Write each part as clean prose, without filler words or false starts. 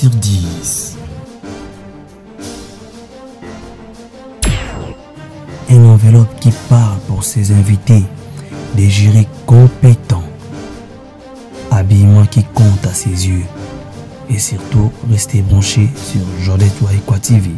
sur 10. Une enveloppe qui parle pour ses invités, des jurys compétents, habillement qui compte à ses yeux et surtout restez branchés sur Jodette Waïkwa TV.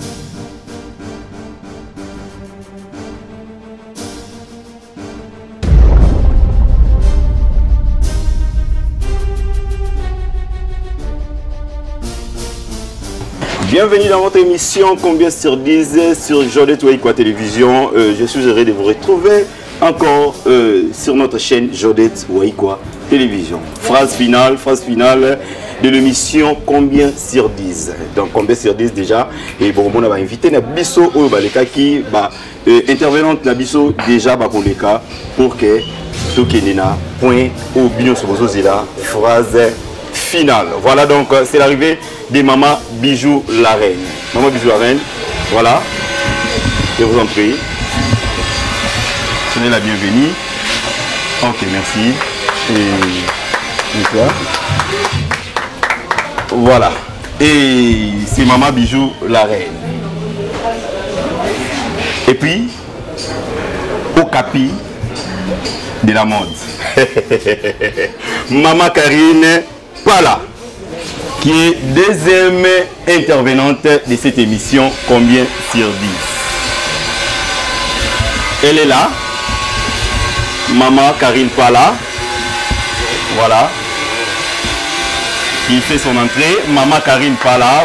Bienvenue dans votre émission Combien sur 10 sur Jodette Waïkwa Télévision. Je suis heureux de vous retrouver encore sur notre chaîne Jodette Waïkwa Télévision. Phrase finale de l'émission Combien sur 10. Donc Combien sur 10 déjà. Et bon, on va inviter Nabiso ou Baleka qui intervenante Nabiso déjà pour les cas pour que tout qui est là point ou bien sur vos là phrase finale. Voilà donc c'est l'arrivée de Maman Bijou la Reine. Maman Bijou la Reine, voilà. Je vous en prie. Soyez la bienvenue. Ok, merci. Et toi? Voilà. Et c'est Maman Bijou la Reine. Et puis, au capi de la mode. Maman Karine Pala, qui est deuxième intervenante de cette émission Combien sur 10. Elle est là, Maman Karine Pala, voilà, qui fait son entrée, Maman Karine Pala,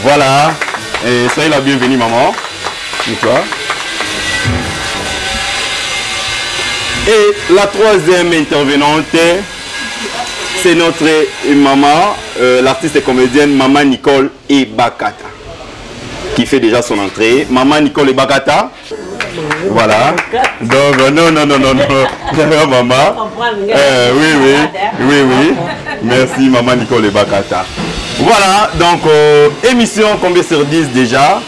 voilà, et soyez la bienvenue maman, et toi. Et la troisième intervenante, c'est notre maman, l'artiste et comédienne Maman Nicole Ebakata, qui fait déjà son entrée. Maman Nicole Ebakata, voilà. Donc, non, maman. Oui. Merci, Maman Nicole Ebakata. Voilà, donc, émission Combien sur 10 déjà.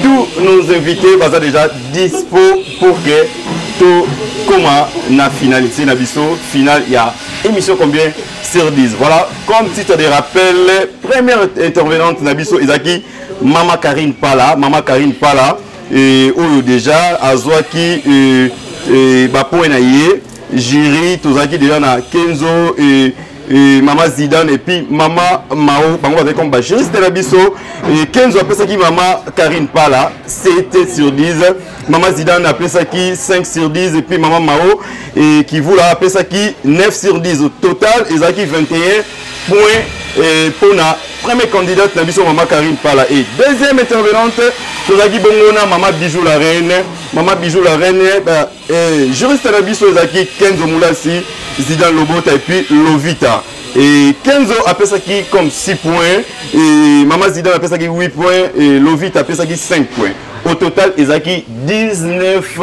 Tous nos invités sont déjà dispo pour que tout comment na finalité na biso final il y a émission Combien sur 10. Voilà, comme titre de rappel, première intervenante na biso Izaki Maman Karine Pala, et où déjà Azwaki Bapo Enaye, Jiri, Tozaki déjà na Kenzo et Maman Zidane et puis Maman Mao, avec comme juriste de la biso et Kenzo appelé ça qui Maman Karine Pala 7 sur 10, Maman Zidane appelé ça qui 5 sur 10 et puis Maman Mao et qui vous l'a appelé ça qui 9 sur 10 au total et ça qui 21 points et pour la première candidate na biso Maman Karine Pala et deuxième intervenante Tozaki Bongona Maman Bijou la Reine juriste de la biso Zaki Kenzo Moulassi Zidane Lobota et puis Lovita. Et Kenzo appelle ça qui comme 6 points. Et Maman Zidane appelle ça qui 8 points. Et Lovita appelle ça qui 5 points. Au total, ils ont 19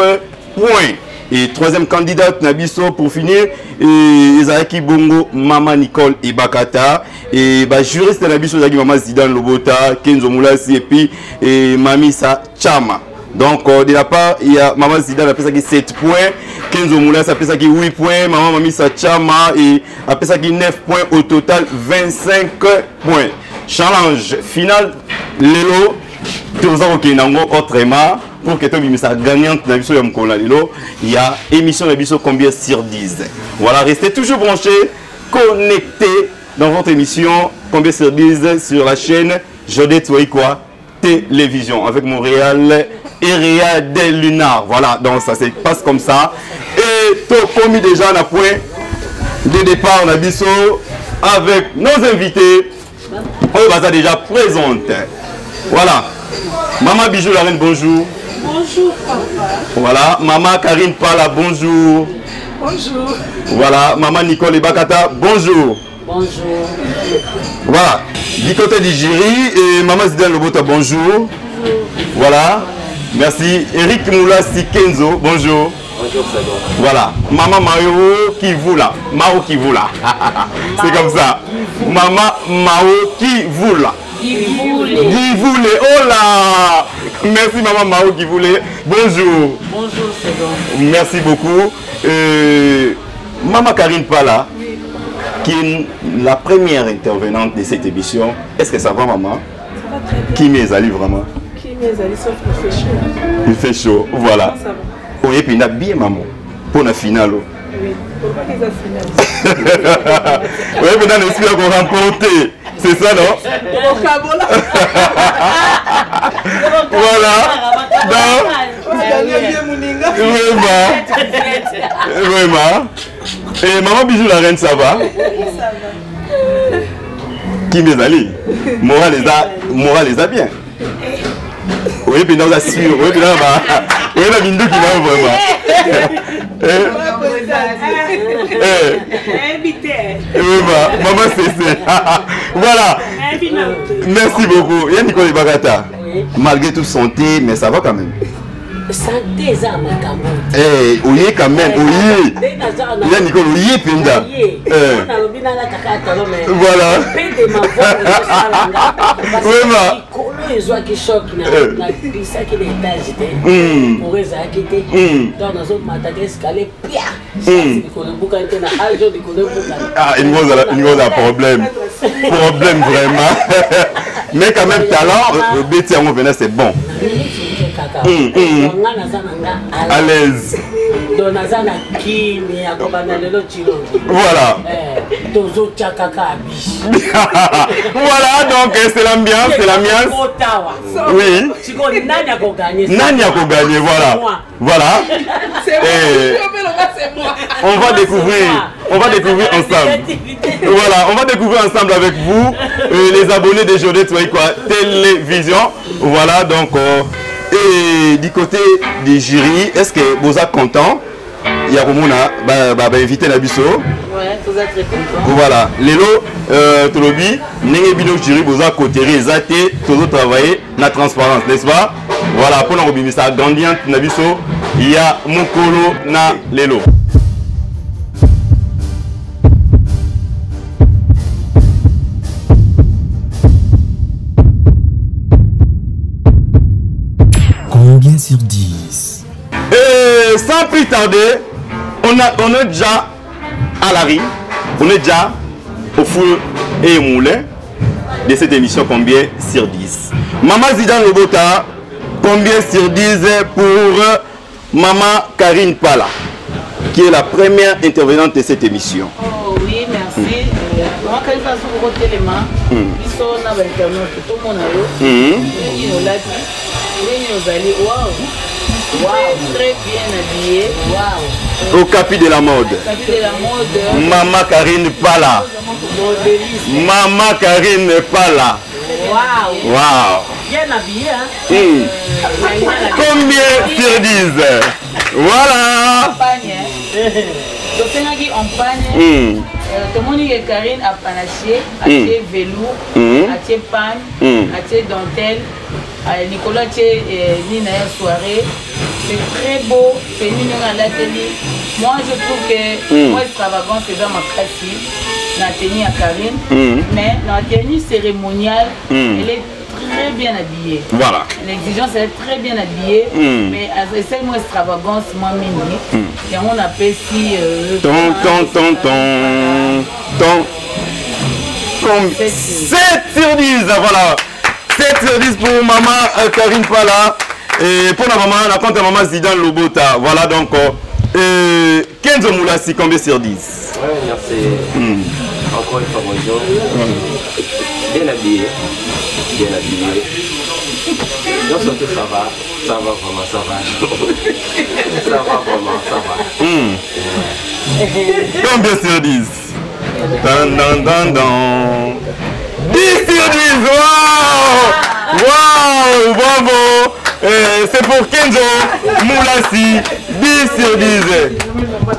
points. Et troisième candidate Nabiso pour finir. Et ils ont Bongo Maman Nicole Ebakata. Et juriste Nabiso Maman Zidane Lobota, Kenzo Moulassi et puis Mamisa Chama. Donc, de la part, il y a Maman Zidane appelle ça qui 7 points, Kenzo Moulas appelle ça qui 8 points, Maman Mamisa Chama et appelle ça qui 9 points, au total 25 points. Challenge final, Lelo, tout ça autrement, pour que tu aies sa gagnante, il y a émission de Combien sur 10. Voilà, restez toujours branchés, connectés dans votre émission Combien sur 10 sur la chaîne Jodette Waïkwa Télévision avec Montréal et Réal des Lunars. Voilà, donc ça se passe comme ça. Et tout commis déjà à point de départ, on a biso avec nos invités. On va déjà présente. Voilà, Maman Bijou la Reine, bonjour. Bonjour papa. Voilà, Maman Karine Pala, bonjour. Bonjour. Voilà, Maman Nicole Ebakata, bonjour. Bonjour. Voilà, du côté du jury, et Maman Zidane Lobota, bonjour. Bonjour. Voilà, merci. Eric Moulassi Kenzo, bonjour. Bonjour, c'est bon. Voilà, Maman Mao qui vous là. Mao qui vous là. C'est comme ça. Maman Mao qui vous là. Qui voulait. Oh là. Merci Maman Mao qui voulait. Bonjour. Bonjour, c'est bon. Merci beaucoup. Maman Karine Pala. qui est la première intervenante de cette émission. Est-ce que ça va, maman? Ça va très bien. Qui m'est vraiment? Qui m'est allé sauf qu'il fait chaud. Il fait chaud, voilà. Ça va. Oui, et puis il a bien, maman, pour la finale. Oui, pourquoi qu'ils ont fini? Oui, mais on espère qu'on remporter. C'est ça, non? Voilà. Donc, vraiment. Et maman Bijou la reine, ça va? Qui m'est allé? Moral les a bien. Oui, puis nous assure. Oui, puis là, oui, la Bindou qui va vraiment. Maman, c'est. Voilà. Merci beaucoup. Il y a Nicole Bagata. Malgré toute santé, mais ça va quand même. Santé, ça m'a eh, oui, quand même, oui. Il y a Nicole, oui, Pinda. Voilà. Ah, il y a problème. Problème vraiment. Mais quand même, talent, Betty à mon c'est bon. À l'aise. Voilà. Voilà, donc c'est l'ambiance, c'est l'ambiance. Oui. Nani a gagné, voilà. Voilà. On va découvrir ensemble. Voilà, on va découvrir ensemble avec vous, les abonnés des Jodet Télévision. Voilà, donc, et du côté du jury, est-ce que vous êtes content? Il y a invité Nabiso. Ouais, vous êtes très content. Voilà, Lélo, Tolobi, Nengebino jury, vous êtes côté, Zate, tout travailler la transparence, n'est-ce pas? Voilà, pour nous, ça grandit Nabiso, il y a Mukolo na Lélo. Combien sur 10? Et sans plus tarder, on est déjà à l'arrivée, on est déjà au four et au moulin de cette émission. Combien sur 10? Maman Zidane Lobota, combien sur 10 pour Maman Karine Pala, qui est la première intervenante de cette émission? Oh oui, merci. Moi, quand je passe au côté les mains, ils sont là avec tout le monde. Ils ont dit, waouh, très bien habillé. Waouh. Au capi de la mode. Maman Karine Pala. Maman Karine Pala. Waouh. Waouh. Bien habillé, hein? Combien sur 10? Voilà. Donc, on pagne. Tout le monde dit que Karine a panaché, a fait velours, a fait pagne, a fait dentelle. Nicolas Nina soirée, c'est très beau, c'est une à la télé. Moi je trouve que moi extravagant c'est dans ma classe, la tenue à Karine, mais la tenue cérémoniale, elle est très bien habillée. Voilà. L'exigence elle est très bien habillée, mais c'est moi extravagance, moi mini. Et on appelle si 7 sur 10, voilà. 7 sur 10 pour maman Karine Pala. Et pour la maman, la compte maman Zidane Lobota. Voilà donc. Kenzo Moulassi, combien sur 10? Ouais, merci. Encore une fois, bonjour. Bien habillé. Bien habillé. Non, surtout ça va. Ça va vraiment, ça va. Ça va vraiment, ça va. Combien sur 10? Dan, dan, dan, dan. 10 sur 10, waouh! Waouh, bravo! C'est pour Kenzo Moulassi, 10 sur 10.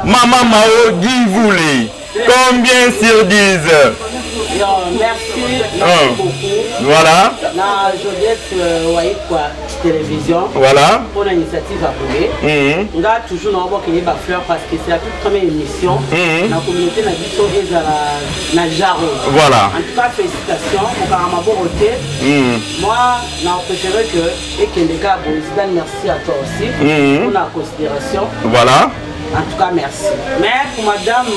Maman Mao Guy Voulé, combien sur 10? Merci beaucoup. Voilà. La Joliette télévision. Voilà. Pour l'initiative à Boulé. On a toujours envoyé des fleurs parce que c'est la toute première émission. La communauté n'a dit que la Jaro. Voilà. En tout cas, félicitations. On va m'avoir voté. Moi, j'ai préféré que et que les gars, merci à toi aussi pour la considération. Voilà. En tout cas, merci. Mais pour madame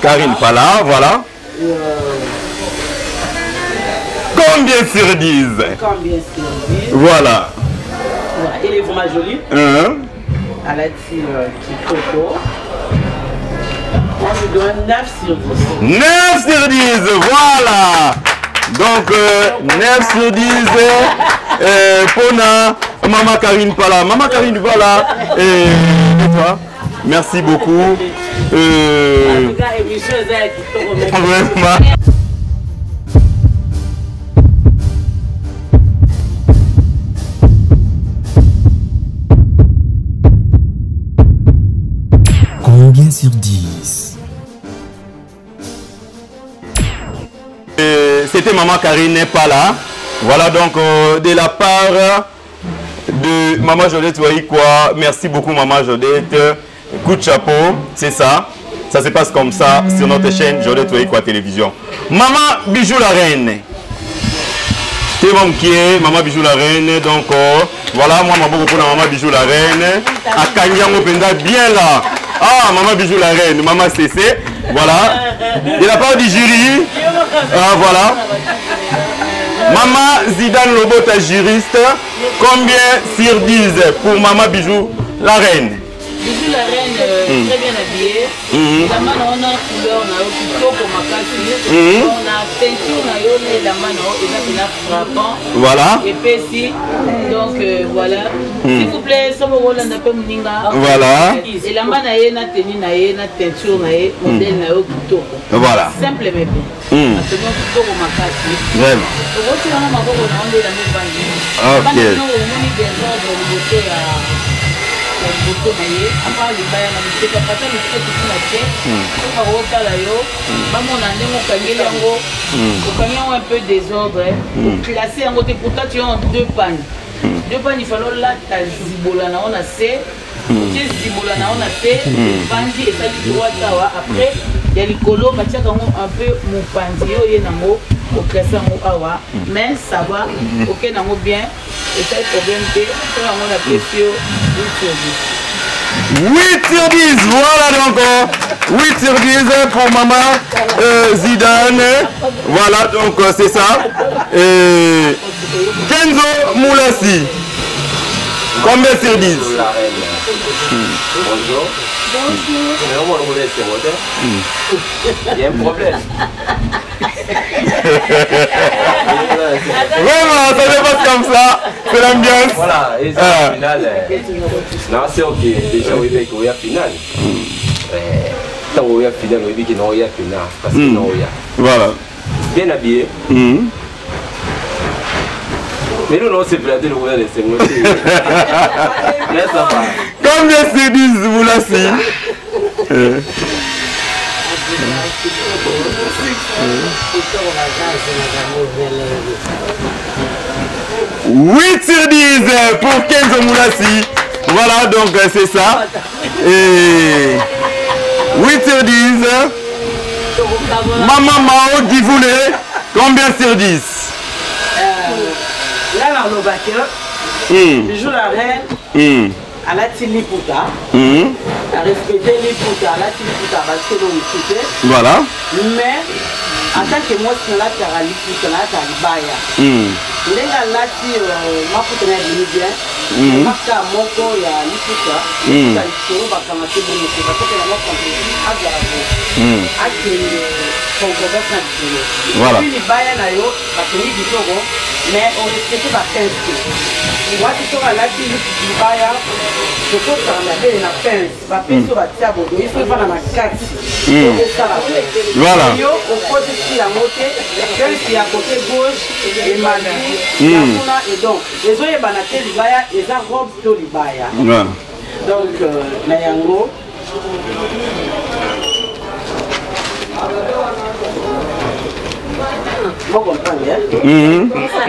Karine Pala, voilà. Combien sur 10? Combien sur 10? Voilà. Elle est vraiment jolie. Elle a dit Kikoko. Moi, je donne 9 sur 10. 9 sur 10, voilà. Donc, 9 sur 10 pour Maman Karine Pala. Maman Karine Pala. Et toi, merci beaucoup. En tout cas, émission est vraiment. Combien sur 10? C'était Maman Karine n'est pas là. Voilà donc de la part de Maman Jodette quoi. Merci beaucoup Maman Jodette. Coup de chapeau, c'est ça. Ça se passe comme ça sur notre chaîne Jodette quoi télévision. Maman Bijou la Reine. C'est mon qui est Maman Bijou la Reine. Donc voilà, moi ma beaucoup pour Maman Bijou la Reine. À Kanyango Penda bien là. Ah, Maman Bijou la Reine, Maman CC, voilà. De la part du jury, voilà. Maman Zidane Lobota juriste, combien sur 10 pour Maman Bijou la Reine? Bijou la Reine, très bien habillée. La main on a couleur, on a kitoko makasi. On a teinture, on a la main on a frappant. Voilà. Et puis ici, donc voilà. S'il vous plaît, ça me rôle un peu mninga. Voilà. Et la main na tenue na teinture na modèle na kitoko. Voilà. Simple mais bien. Maintenant kitoko makasi. Vraiment. Aujourd'hui on a ma beaucoup on est la même bande. Ok. Maintenant on a des ordres de beauté à après le bail na muteka pata muteka tukuna che kwa rota la yo bamona ndemo kangeli yango okangi yango un peu désordre classer yango te pourtant tu as en deux pannes il fallait là ta zibola na on a c tu zibola na on a c bandi et ça du droit tawa après il y a likolo batiaka yango un peu mopanzi yo ye nango au classer yango awa mais ça va ok nango bien et ça problème te on a précieux 8 sur 10, voilà donc 8 sur 10 pour Maman Zidane. Voilà donc c'est ça. Kenzo Moulassi, combien sur 10? Bonjour. Il y a un problème. Vraiment, ça se passe comme ça. C'est l'ambiance. Voilà, et ça, au final, non, c'est ok. Déjà, oui, mais il y a final. Tant qu'il y a final, oui, qu'il y a final. Parce que non, il y a. Voilà. Bien habillé. Mais nous, non, c'est platé le gouvernement de Sengoté. Mais ça va. Combien c'est 10 Moulassi? 8 sur 10 pour Kenzo Moulassi. Voilà, donc c'est ça. Et 8 sur 10. Maman Mao qui voulait. Combien sur 10? Là, dans nos baquets, Bijou la Reine, elle a tiré Liputa. Elle a respecté Liputa. Elle a tiré Liputa parce que l'on écoutait. Voilà. Mais, en tant que moi, c'est là qu'il y a Liputa, là, il y a Libaya. Les gars, là, si ma putain est venue bien, je marque à mon corps, il y a Liputa. Il y a Liputa, va commencer à me faire. Parce que la mort, quand on a la peau, à qui son converse n'a pas. Voilà. Puis, Libaya, là, parce que du Togo, mais on respecte la 15. Moi, si on a la fille du Libaya, je peux faire la belle na pince. La pince va tirer à il faut faire la 4. Voilà. Au côté de la montée, pince à côté gauche et Mali. Et donc, les autres, ils ont Libaya, ils ont robe de Libaya. Voilà. Donc, Nayango.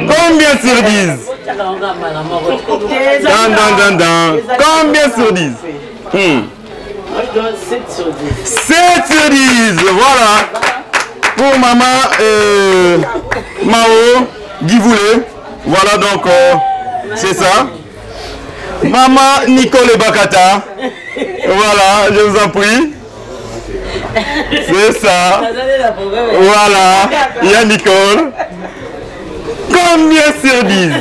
Combien sur 10? Combien sur 10? Moi, je donne 7 sur 10. 7 sur 10, voilà. Pour Maman Mao Guy voulait. Voilà donc, c'est ça. Maman Nicole Bakata. Voilà, je vous en prie. C'est ça. Voilà. Il y a Nicole. Combien sur 10?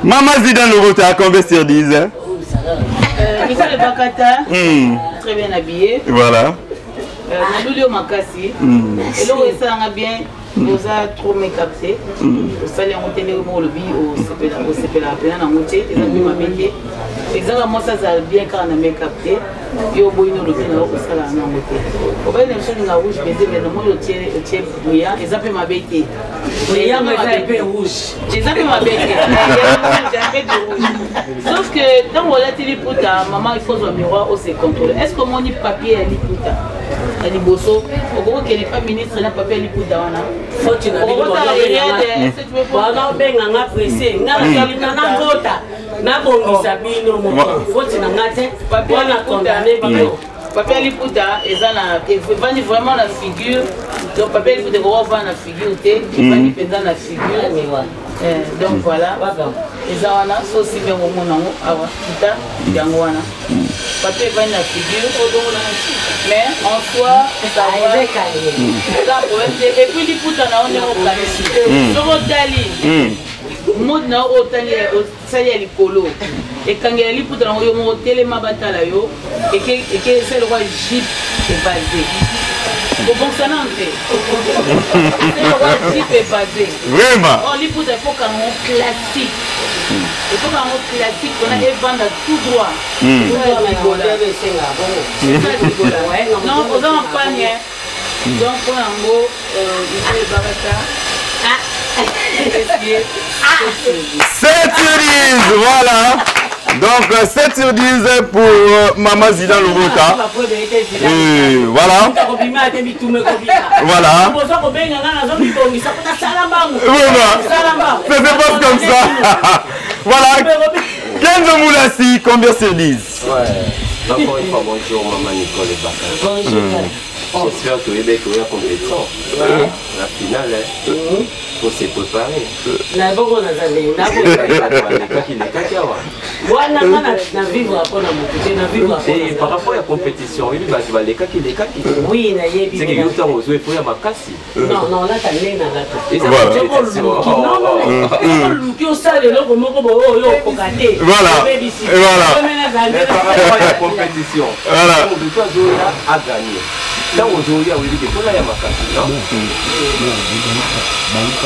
Maman Zidane Lorota, combien sur 10? Nicole Bakata, très bien habillé. Voilà. Nadoulio Makasi. Et là, ça a bien. Nous a trop make-upé. Au salon, on tenait au lobby, au CPLA, à moitié, et on a mis exactement ça, ça a bien quand on a make-upé. Et au bout de lobby, on a ça là, on a moitié. Au bout de la rouge, mais le monde tient brillant, et ça peut m'habiter. Brillant, mais ça peut rouge. Et ça peut m'habiter. J'ai de rouge. Sauf que dans la télé, maman, il faut un miroir où c'est contrôlé. Est-ce que mon papier est liputa? Elle est bosso. Au gros, qu'elle n'est pas ministre, elle n'a pas fait liputa. Faut que tu n'as pas Papa Liputa, ils vendent vraiment la figure. Donc, Papa Liputa, on va la figure, ils vendent la figure. Donc, voilà. Ils ont aussi bien au monde, Papa vend la figure. Mais en soi, ça va. Et puis, Liputa, on est au Canada. Sur Otali. Mode na Otali, ça y est, Licolo. Et quand il y a Liputa, on y a un téléma batala yo. Et que c'est le roi Jeep évasé. Au bon salon, c'est le roi Jeep évasé. Vraiment? Oh, Liputa, il faut qu'un mot classique. Il faut qu'un mot classique, on a des ventes tout droit. Non, on a un panier. Donc, pour un mot, il faut le barata. 7 sur 10, voilà. Donc 7 sur 10 pour Maman Zidane Lorota. Voilà. Voilà. Ça se passe comme ça. Voilà. 15 Moulassi, combien sur 10? Ouais. Encore une fois, bonjour Maman Nicole et Bakata. Bonjour. J'espère que vous avez la compétition. La finale, pour se préparer. Et par rapport à la compétition, oui, c'est que non, là, tu as voilà. Par rapport à la compétition, a gagné. Là, aujourd'hui, on dit que pour la Yamakasi, non?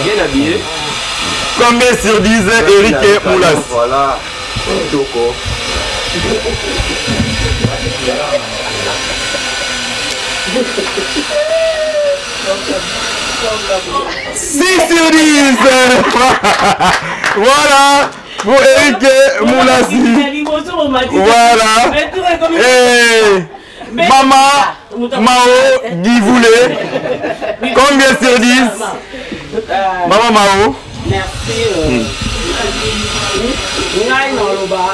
Bien habillé. Combien sur 10 Eric Moulas? Voilà. Toko. 6 sur 10. Voilà. Pour Eric Moulassi. Voilà. Et Maman Mao Guy Voulé. Combien sur 10? Maman Mao. Merci. Ngai Noloba.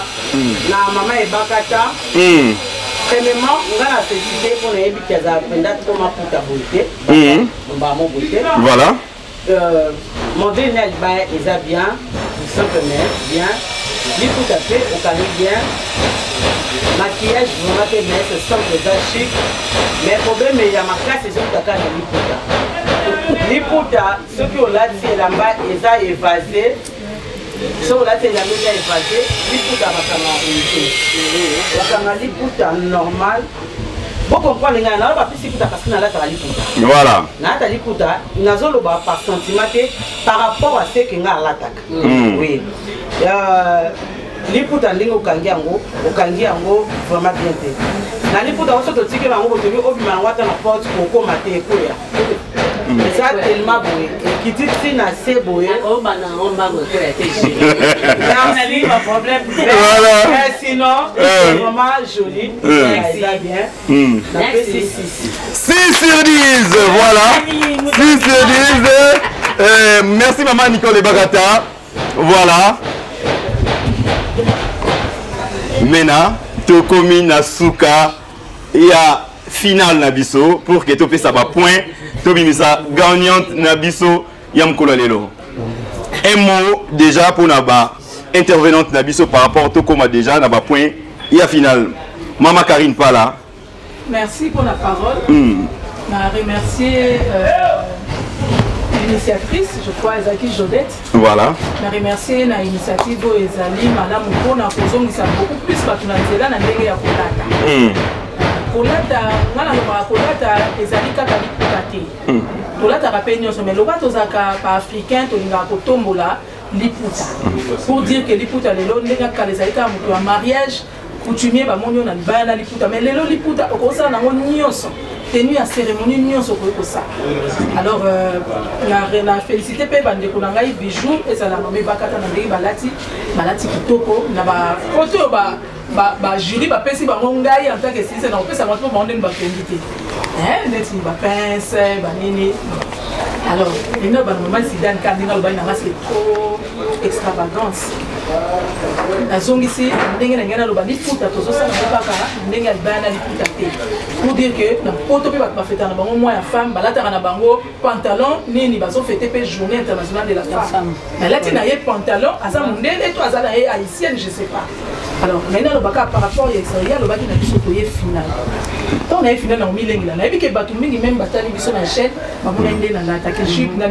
Na Maman Ebakata. Premièrement, on va la féliciter pour les Ebikaza. Pendant ma puta beauté. Voilà. Mon dernier bail est bien. Simplement bien. L'écoute à fait, on carry bien. Maquillage, vraiment que c'est simple, c'est chic. Mais le problème, il y a ma classe, c'est que tu as l'hypothèse. Ceux qui ont là, c'est là-bas, ils ont évasé. Ceux qui ont là, c'est là-bas, ils ont évasé. L'hypothèse, va l'hypothèse normal. Vous comprenez, il y a parce que voilà. Il y a par sentiment par rapport à ce qu'il y a à l'attaque. Oui. Liputa ndingo ukangiango vraiment bien fait. Na liputa on se dit que bango botobi obima ngwata na porte koko mate koya. Ça tellement beau et qui dit na c'est beau o bana on ba go koya te joli. Na pas problème. Voilà. Sinon c'est vraiment joli. Ça bien. Merci 6 sur 10. Voilà. 6 sur 10. Merci Maman Nicole et Bagata. Voilà. Mena, Tokomi Nasuka, il y a finale Nabiso pour que tu ça va point. Tobimisa gagnante Nabiso Yamkola Lelo. Un mot déjà pour Naba intervenante Nabiso par rapport à Tokoma déjà Naba point il y a final. Maman Karine pas là. Merci pour la parole. Je remercier l'initiatrice, je crois, Ezaki Jodette. Voilà. Je remercier l'initiative Ezali, Madame Mouko, ça beaucoup plus parce que nous avons des gens qui Kolata, Kolata, Ezali Kakali Kukate. Kolata Rapenion, mais le bateau Zaka africain, Tolinga Kotombola, Liputa. Pour dire que Liputa, les lots, les gars, les Aïka, un mariage, coutumier, bah, mon yon a le Liputa. Mais les lots Liputa, au conseil, on a un nyonso. Tenu à cérémonie nyonso pour ça. Alors, la félicité, Bande Konangaï, bijou, et ça l'a nommé Bakata Nandé, Balati Kitoko, Naba, Koto, bah, jury, bah, pesi, bah, mongaï, en tant que si c'est non, ça va pas demander une invité. Hein, net, bah, pince, bah, nini. Alors, les noms, bah, normalement, si Dan Cardinal, bah, c'est trop extravagance. La zone ici, on a un peu de foot, pour dire que dans le pays, moi, la femme, pantalon, ni journée internationale de la femme. Mais là, tu as un pantalon, haïtienne, je ne sais pas. Alors, maintenant, par rapport à l'extérieur, le bac n'a pas été final. Quand on a final en mille ans, et puis que Batoumi même bataille sur la chaîne, on a été dans l'attaque chip, on a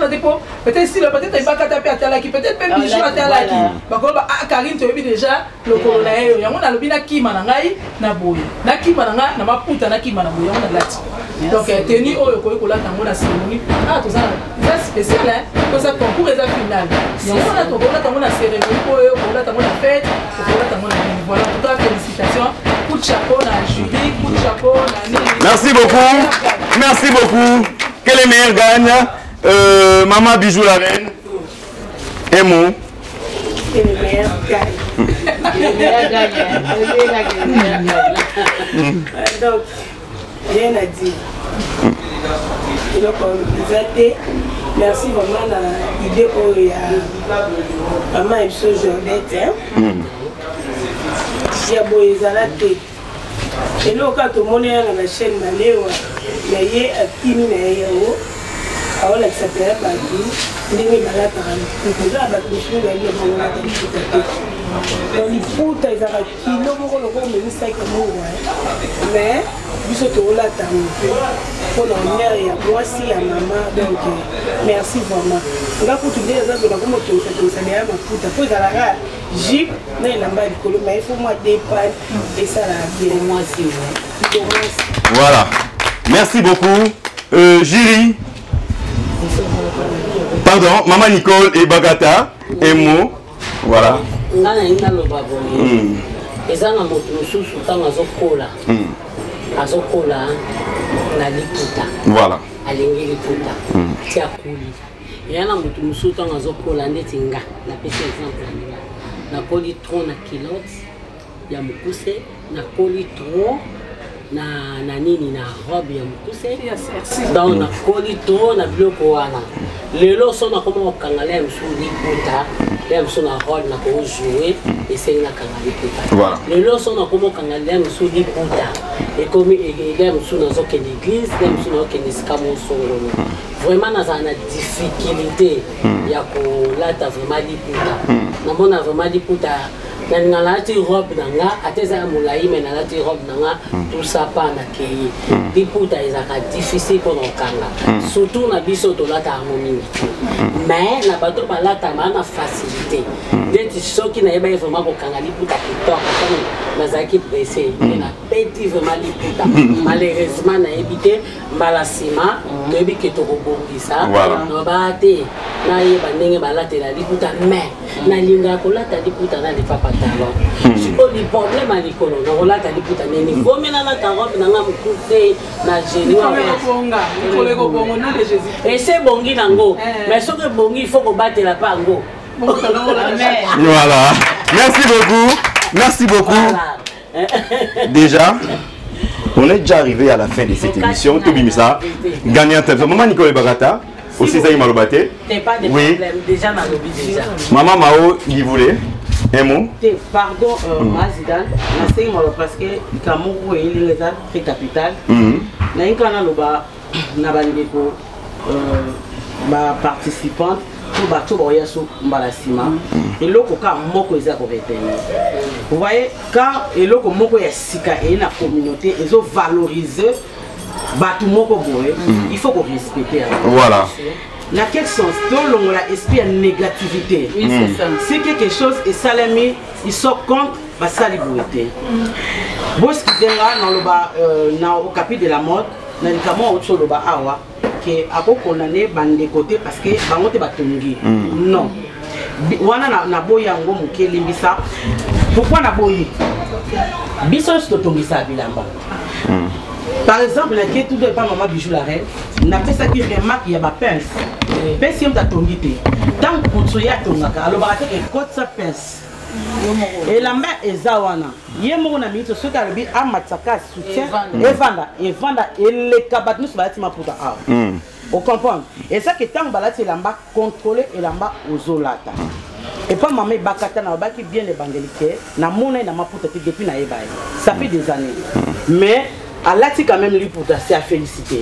peut-être si peut-être pas tapé à Talaki, peut-être même bijou à Talaki. Karine, tu as vu déjà le colonel, on a le bina qui manangai, na boy. Na qui mananga, na ma puta na qui manaboy, on a lati. Donc, tenu au Kokola dans la cérémonie, ah, tout ça, c'est spécial, hein, tout ça concours et la finale. On a dans la cérémonie, on a dans la fête, on a dans la voilà, en tout cas, félicitations. Coup de chapeau dans le jury, coup de chapeau dans la... Merci beaucoup. Merci beaucoup. Que les meilleurs gagnent. Maman Bijou la reine. Un mot. Que les meilleurs gagnent. Les meilleurs gagnent. Donc, rien à dire. Donc, merci vraiment à l'idée pour maman et ce Jodette. Et là, quand tout le monde est dans la chaîne, il y a un petit peu de alors là, ça fait un peu de temps. Il y a un peu de temps. Il y a un peu de temps. Il y a un peu de temps. Mais, il y a un peu de temps. Pour la mère et à moi aussi, à maman. Donc, merci vraiment. On va pour tous les gens, on va pour tout ça. Mais pour la rare, Jeep, mais il faut moi dépanner et ça la bien. Moi aussi, voilà. Merci beaucoup. Jury. Pardon, Maman Nicole et Bagata. Un mot. Voilà. Azokola na liputa voilà alingi liputa tia kuli yana mutu musuta azokola ndeti nga na pesi exemple na koli tron na kilote ya mukuse na koli tron na nini na robe ya mukuse donc na koli tron na biloko wana lelo sona koma okangala ya msu liputa ya msu na robe na ko jouer et c'est na kangala liputa voilà lelo sona koma okangala ya msu liputa et comme il est dans l'église, il est dans l'église, vraiment dans une difficulté, il y a vraiment liputa. On a vraiment liputa. On a la robe nanga, ateza mulai mais na la robe nanga tout ça pas na kei. Liputa est difficile pour nos kanga. Surtout na biso to la harmonie. Mais na bato ba la na facilité. Dès ceux qui n'a pas vraiment pour kanga liputa kitoko comme nazaki pressé. Na petit vraiment liputa. Malheureusement na évité balasima, mebi que to robongisa. No ba te na yeba ndenge balate la liputa mais na linga ko la ta liputa na le papa. Si on a des problèmes à l'école, on a des problèmes. Il faut mettre la carotte dans la coupe na génie. Et c'est bon qui n'ango. Mais ce que bon il faut combattre la pango. Voilà. Merci beaucoup. Merci beaucoup. Déjà, on est déjà arrivé à la fin de cette émission. Tout bien ça. Gagnant. Maman Nicole Bagata. Aussi ça il m'a rebatté. Oui. Déjà m'a déjà. Maman Mao, il voulait. Un mot? Pardon, Mazidan, parce que Kamou est une très capitale. Naïkana Loba, Nabaleko, ma participante, bato boya so mbala sima eloko ka moko eza ko retenir. Vous voyez quand eloko moko ya sika et na communauté ezo valoriser bato moko boye il faut qu'on respecte. Voilà. Na quel sens tout la esprit de négativité. Oui, c'est ça. C'est quelque chose et salami ils sont contre ba salibuité. Bon ce qui est dans le bas au chapitre de la mode na likamo autre le bas awa que ako condamné bande côté parce que bango te batongi. Non. Wana na boya ngo mukeli mbisa. Pourquoi na boyi? Biso to tongisa bilamba. Par exemple, la quête de pas maman bijou la reine, n'a pas ça qui remarque il y a ma pince. Pince si on t'a tongité. Tant qu'on soit à tongaka, alors baraté et côte sa pince. Et la main est zawana. Yemo na mis ce qu'a le à matsaka soutien et vanda et les cabat nous va être ma puta a. On comprend. Et ça que tant balati lamba contrôler et lamba aux olata. Et pas maman bakata na baki bien les bandelike na mona na ma puta depuis na ebaye. Ça fait des années. Mais à l'ati quand même lui pour c'est à féliciter.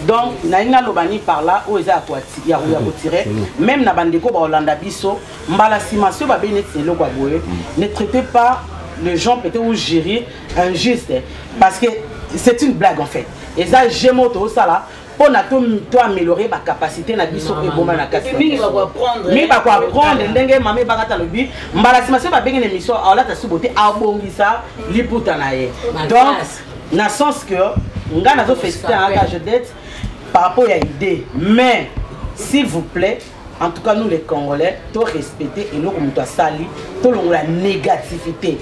Donc naina lobani par là où ils a ya retirer même na bandeko ba Hollanda biso mbala simasio ba bene tselo kwa boye ne traitez pas les gens peut-être ou gérer injuste parce que c'est une blague en fait. Et ça j'aime auto ça là pour na to améliorer ma capacité na biso et bon na kasi. Mais va apprendre. Mais va apprendre ndenge mamé bakata lobi mbala simasio ba bene émission ala ta suboté abongisa liputa na ye. Donc dans le sens que nous avons fait un engagement de dette par rapport à l'idée. Mais, s'il vous plaît, en tout cas nous les Congolais, tout respecter et nous comme toi sali, tout la négativité.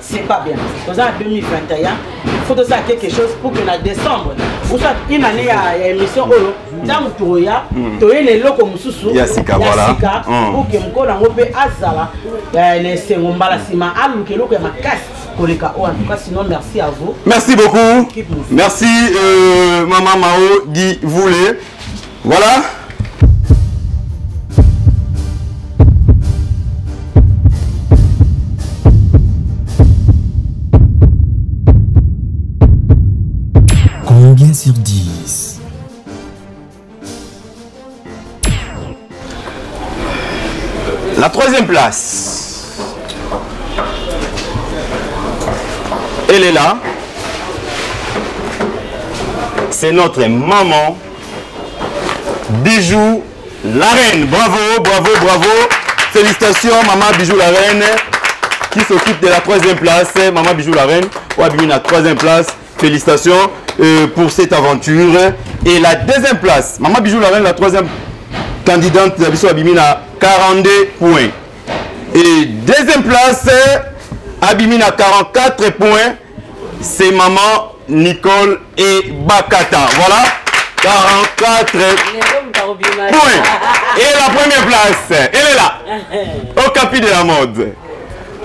C'est pas bien. Nous en 2021, il faut de ça quelque chose pour que en décembre, ou soit une année à émission dans le Touya, tu es les locaux mususu, Yasika voilà. Pour que mon collègue peut azala, les sengombala sima, alu que l'eau que ma casse. En tout cas, sinon, merci à vous. Merci beaucoup. Merci, Maman Mao, Guy Voulet. Voilà. Combien sur 10? La troisième place. Elle est là. C'est notre maman Bijou la reine. Bravo, bravo, bravo. Félicitations maman Bijou la reine qui s'occupe de la troisième place. Maman Bijou la reine. Ou la troisième place. Félicitations pour cette aventure. Et la deuxième place, maman Bijou la reine, la troisième candidate de Bijou Abimina, 42 points. Et deuxième place, Abimina 44 points, c'est maman Nicole et Bakata. Voilà, 44 points. Et la première place, elle est là, au capi de la mode.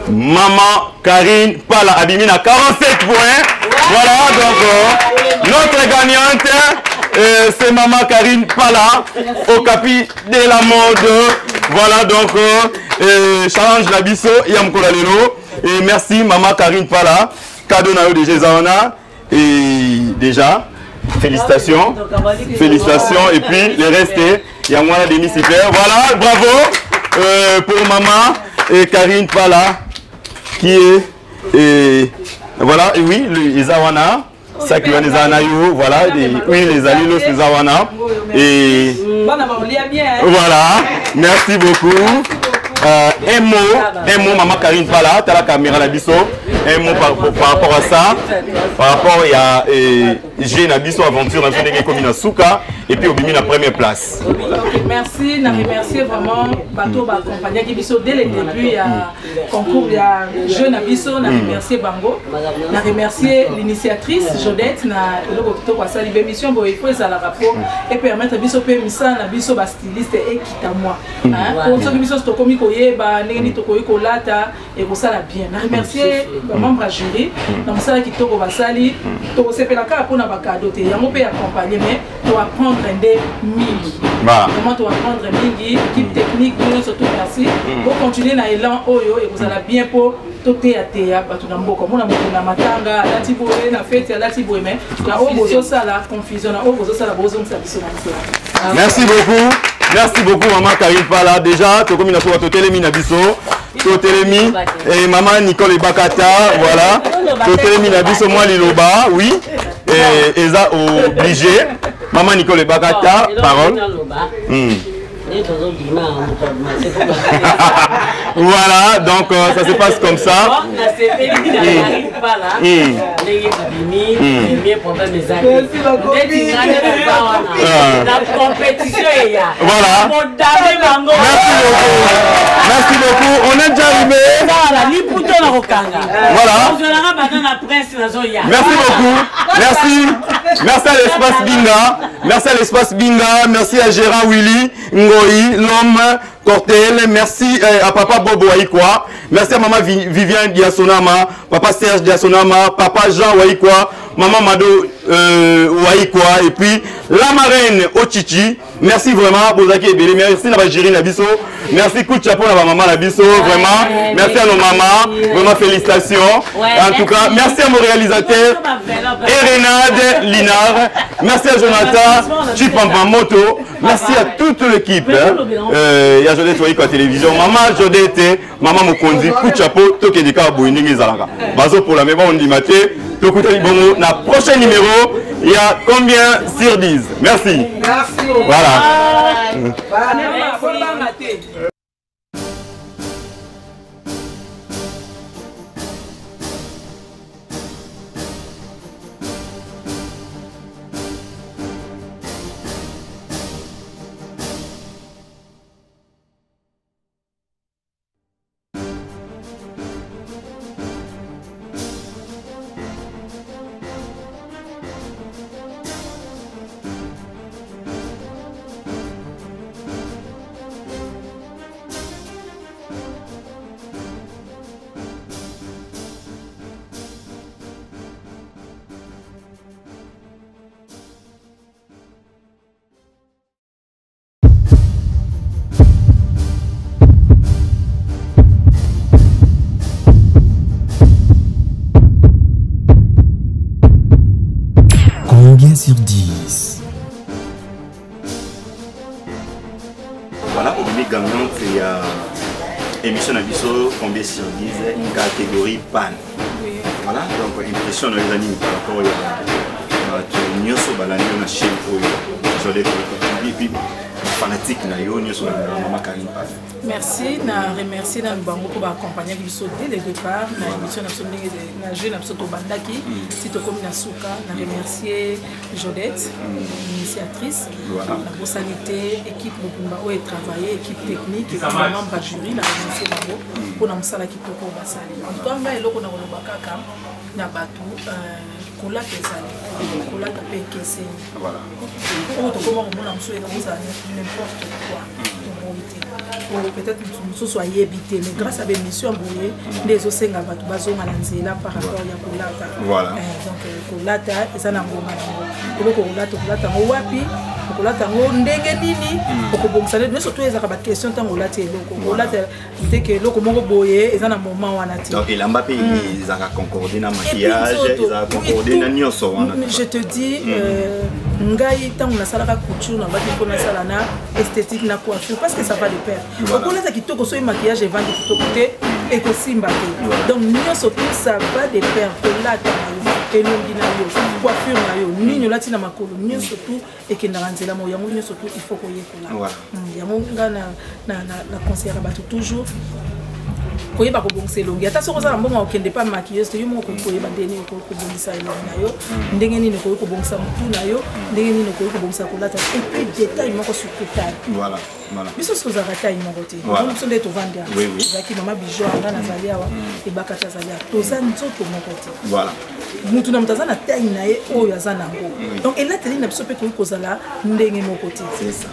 Maman Karine Pala, Abimina 47 points. Voilà, donc notre gagnante, c'est maman Karine Pala, au capi de la mode. Voilà, donc challenge la biso, Yamkola Lelo. Et merci maman Karine Pala, cadeau na de Jézaona. Et déjà, félicitations, félicitations. Et puis le reste, il y a moi Denis Super. Voilà, bravo pour maman et Karine Pala qui est voilà, et oui, les Zawana, ça qui va les Anayu, voilà, oui, les Alinos, les Zawana. Et voilà, merci beaucoup. Un mot, maman Karine Pala, tu as la caméra la biso. Un mot par rapport à ça, par rapport à j'ai une biso aventure dans une commune à Souka et puis au bimi la première place. Merci, je remercie vraiment Bateau accompagné qui biso dès le début il y a concours il y a jeune biso, je remercie Bango, je remercie l'initiatrice Jodette na eloko kitoko kwa sali émission bo il faut ça la rapport et permettre biso pe misa na biso ba styliste et kita moi. Pour ça biso to komi koyeba ndenge to koyi kolata et ko sala bien. Je remercie membre jury dans ça kitoko basali to sepela ka pona ba cadeau te yango pe accompagner mais to apprendre des mingi. Comment tu apprendre mingi, équipe technique, nous surtout merci. Pour continuer na élan oyo et vous allez bien pour tout théâtre batu na mboko mona na matanga la tiboé na fête la tiboé mais na o bozo sala confusion na o bozo sala bozo msa biso na. Merci beaucoup. Merci beaucoup, maman Karine Pala. Déjà, tu as commis notre Totelemi Nabiso. Totelemi et maman Nicole Bakata. Voilà. Totelemi Nabiso, moi Liloba. Oui. Et Eza obligé. Maman Nicole Bakata. Parole. Voilà, donc ça se passe comme ça. Voilà. Merci beaucoup. On est déjà arrivé. Voilà. Merci beaucoup. Merci. Merci à l'espace Binga. Merci à l'espace Binga. Merci à Gérard Willy Ngoyi, l'homme Cortel. Merci à papa Bobo Waïkwa. Merci à maman Viviane Diasonama, papa Serge Diasonama, papa Jean Waïkwa, maman Mado Waïkwa, et puis la marraine Ochichi. Merci vraiment, Bozaki et Bélé. Merci à Bagiri Nabiso. Merci coup de chapeau à ma maman Nabiso. Vraiment. Merci à nos mamans. Vraiment félicitations. En tout cas, merci à mon réalisateur Erenade Linard. Merci à Jonathan Chipampamoto. Merci à toute l'équipe. Il y a Jodette Waïko à la télévision. Maman Jodette, maman Mokondi, coup de chapeau, Tokedeka Bouyning Zalaka. Bazo pour la maison, on dit maté. Tokuta Libongo, na prochain numéro, il y a combien sur 10? Merci. Merci. Voilà. Combien sur 10? Voilà, au début gagnant, il y a émission Nabiso, combien sur 10, une catégorie pan. Voilà, donc impression dans les animes par rapport à Nyoso Balani, on a chez le fanatique Maman Karine Pala. Merci, na remercier na bango pour accompagner biso dès le départ na émission na jeune absolument bandaki si to comme na suka na remercier Jodette initiatrice la bosalité équipe Mopumba où est travaillé équipe technique et membre jury na remercier bango pour na musala kitoko basali en tout cas nga eloko na kolobaka kaka na batu kola pesali kola tapé kese voilà on to comment on a musala n'importe quoi peut-être que soit évité mais grâce à des missions les osenga batu bazonga na nzela par rapport ya kolata voilà donc kolata eza na ngoma ngo kolata ngo wapi kolata ngo ndenge nini okobongisa ne surtout ezaka ba question tango kolata eloko kolata teke eloko moko boye eza na moment wana ti donc il amba pe ezaka concorder na maquillage ezaka concorder na nyoso wana je te dis ngai tango na salaka couture na bati ko na sala na esthétique na coiffure parce que ça va de pair okolata kitoko so maquillage evandi kitoko te ekosimba te donc nyoso tout ça va de pair kolata elongi na yo coiffure na yo nini olati na makolo nyoso tout ekendaka nzela mo yango nyoso tout il faut koyekola yango nga na conseiller bato toujours koyeba kobongisa elongi ata soki ozala mbongo okende pa maquilleuse te yo moko koyeba ndenge kobongisa elongi na yo ndenge nini okoki kobongisa motu na yo ndenge nini okoki kobongisa kolata et puis détail moko sur détail voilà biso soki ozalaka taille moko te biso nde tovandi awa ezalaki mama bijo anga nazali awa ebakati azali awa toza nzoto moko te mutu na moto aza na taille na ye oyo aza nango donc elateli na biso mpe koki kozala ndenge moko te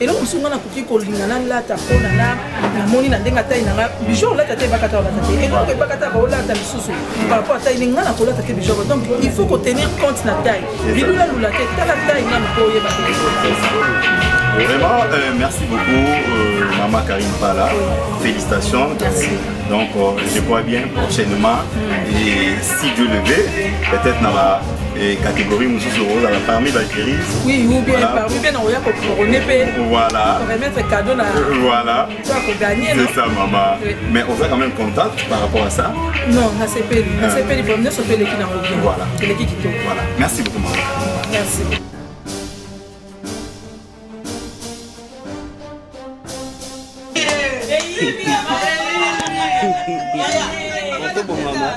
eloko mosusu nga nakoki kolinga nalata mpona namoni na ndenge taille nanga bijo olata te ebakata olata te eloko ebakata baolata lisusu par rapport a taille nga na kolata te bijo donc il faut kotenir compte na taille lilula lula te tala taille nga moko oyeba Vraiment, merci beaucoup, Maman Karine Pala. Félicitations. Merci. Donc, je crois bien prochainement, et si Dieu le veut, peut-être dans la catégorie Moussous Rose, parmi l'Algérie. Oui, ou bien parmi bien, on y a couronné. Voilà. On va mettre cadeau là. Voilà. Tu vas gagner. C'est ça, maman. Oui. Mais on est quand même contente par rapport à ça. Non, on a CP. On a CP, il faut venir sauver l'équipe dans le bien. Voilà. L'équipe qui tourne. Voilà. Merci beaucoup, maman. Merci. Bon maman.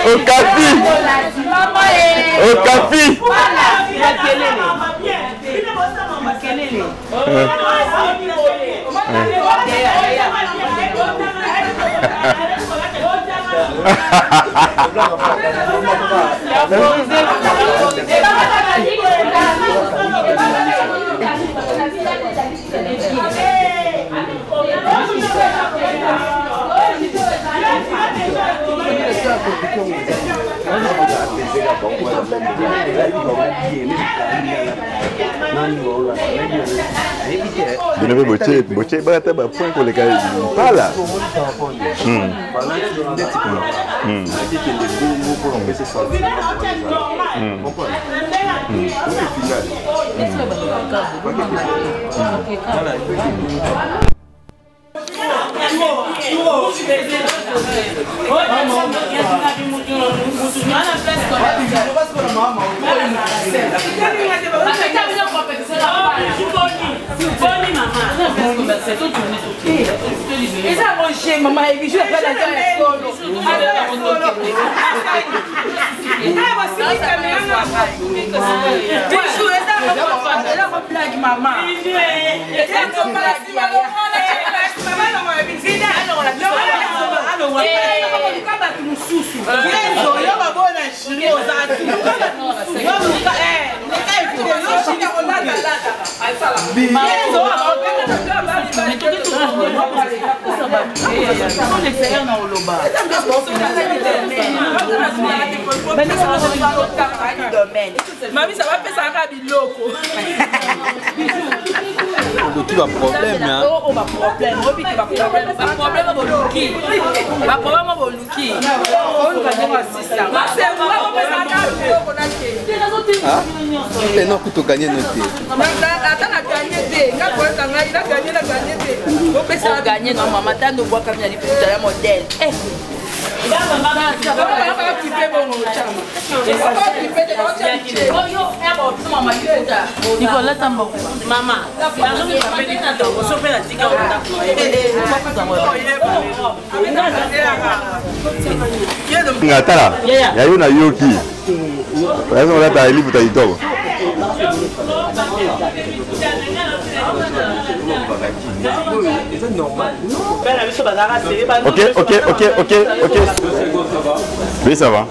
Au café. Boche bata ba point pour les gars pas là. Mami, ça va faire ça à biloko. Tu vas problème hein. Oh, va problème. Obi qui va problème. Va problème au luki. Va problème au luki. On va dire assistant. C'est moi on fait ça à biloko na ke. Ah. Et non que tu gagner noté. Attends, na gagner des. Nga ko ta ngai na gagner des. On fait ça gagner non maman ta no bois comme ya liputa ya modèle. Nicolas Tambo. Maman. Ngatala. Ya yuna yoki. Parce qu'on a ta livre ta itogo. Ok. Oui, ça va.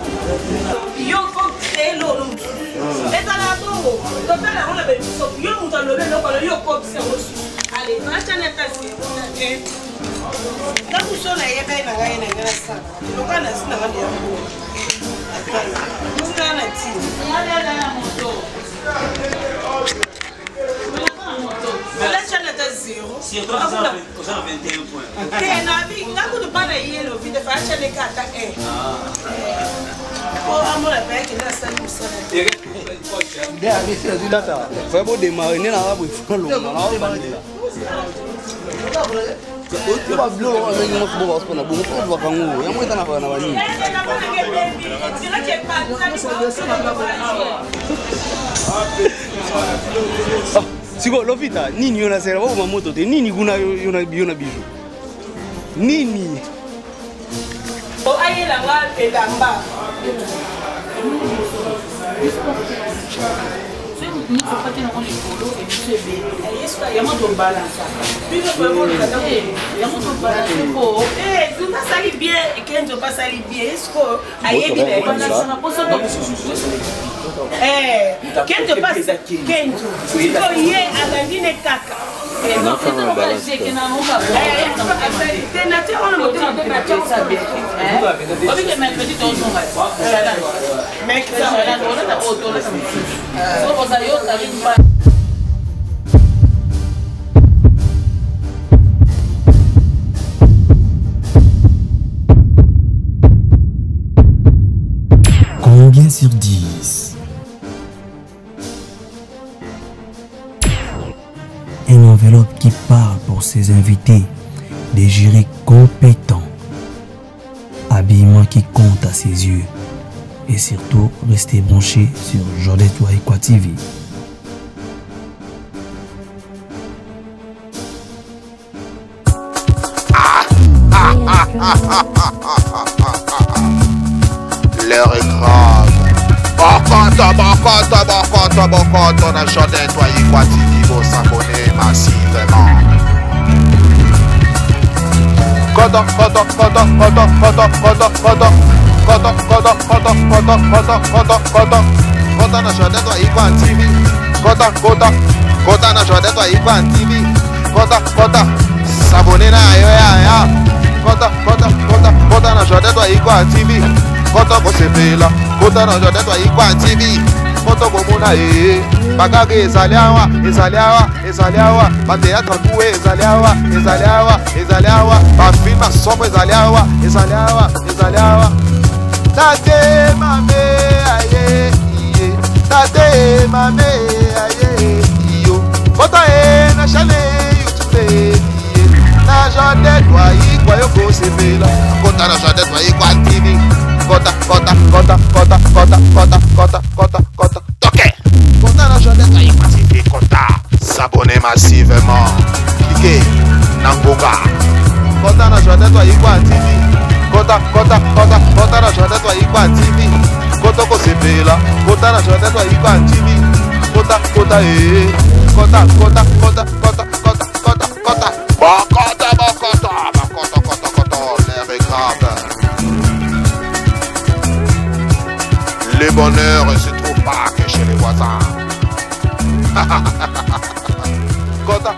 Faut démarrer là il faut long tu vas bloquer avec moi pour voir ce qu'on a bon on va quand on y a moins dans la vanille siko lofita nini yona sera wa mamoto te nini kuna yona bijou nini o ayela nga elamba Il faut pas tenir compte du polo et du CB. Il y a moins de balance. Il y a moins de balance. nasali bien Kenzo basali bien esko ayebi na ebana poso to Kenzo pas Kenzo siko ye alandine kaka Combien sur 10? Une enveloppe qui parle pour ses invités, des jurys compétents, habillement qui compte à ses yeux et surtout rester branché sur Jordan Touaïkwa TV. L'heure est grave. Bokoto, on a Jordan Touaïkwa TV, vous s'abonner massivement. Koto, na Jordan Touaïkwa TV. Kota na Jordan Touaïkwa TV. Kota, s'abonner na ya. Kota na Jordan Touaïkwa TV. Kota ko sepela. Kota na Jordan Touaïkwa TV. Koto komona bagage ezali awa bateatre kuwe ezali awa bafilme asombo ezali awa tate mame aye iyo kota na chane YouTube na Jordan Touaïkwa yokosepela kota na Jordan Touaïkwa TV kota toke kota na Jordan Touaïkwa TV kota s'abonner massivement cliquez na ngonga kota na Jordan Touaïkwa TV kota na Jordan Touaïkwa TV kota ko sepela kota na Jordan Touaïkwa TV kota l'air est grave. Le bonheur ne se trouve pas que chez les voisins. Kota.